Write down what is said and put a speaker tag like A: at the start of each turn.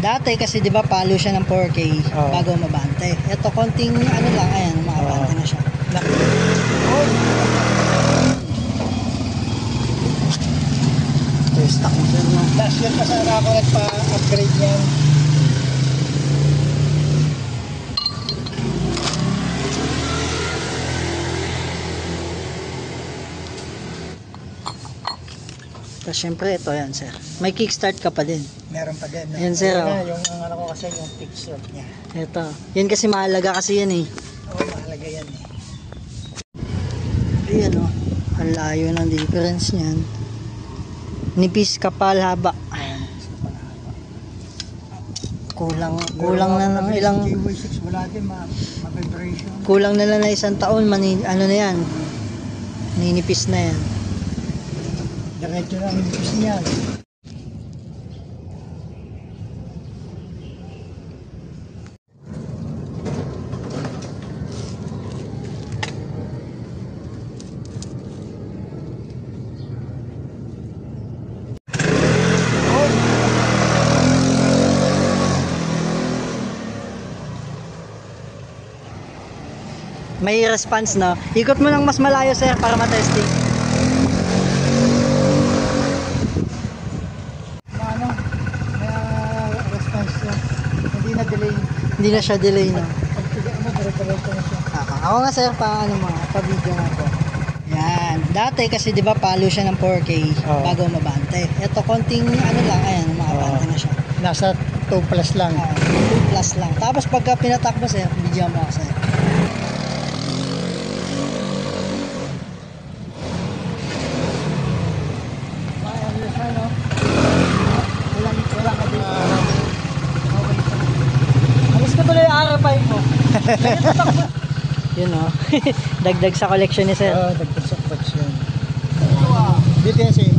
A: Dati kasi 'di ba palo siya ng 4K bago mabante. Ito konting ano lang, ayan, makabante na siya. Stock mo sir, no?
B: Last year pa sana ako nagpa-upgrade yan.
A: Tapos syempre ito yan sir. May kickstart ka pa din.
B: Meron pa din. No?
A: Yan sir.
B: Yung ano ko kasi yung fixture niya.
A: Ito. Yan kasi mahalaga kasi yan eh.
B: Oo, mahalaga yan eh.
A: Ayan o. Ang layo ng difference niyan. Nipis, kapal, haba. Kulang na ng ilang...
B: GW6 wala din ma-vibration.
A: Kulang na lang na isang taon. Ano na yan. Ninipis na yan.
B: Diretso na ang nipis niyan.
A: May response na. Ikot mo lang mas malayo sir para matesting.
B: Ano? May response na. Hindi na delay.
A: Hindi na siya delay no.
B: Pagtiga mo, diretso na siya.
A: Ako nga sir pa-video nga po. Yan. Dati kasi 'di ba palo siya ng 4K bago mabante. Ito konting ano lang, ayan, makabante na siya.
B: Nasa 2 plus lang.
A: 2 plus lang. Tapos pagka pinatakbo sir, video mo ako sir. Alis ko tuloy yung RFI mo. Yun o. Dagdag sa collection ni sir.
B: Oo, dagdag sa collection. Dito yan si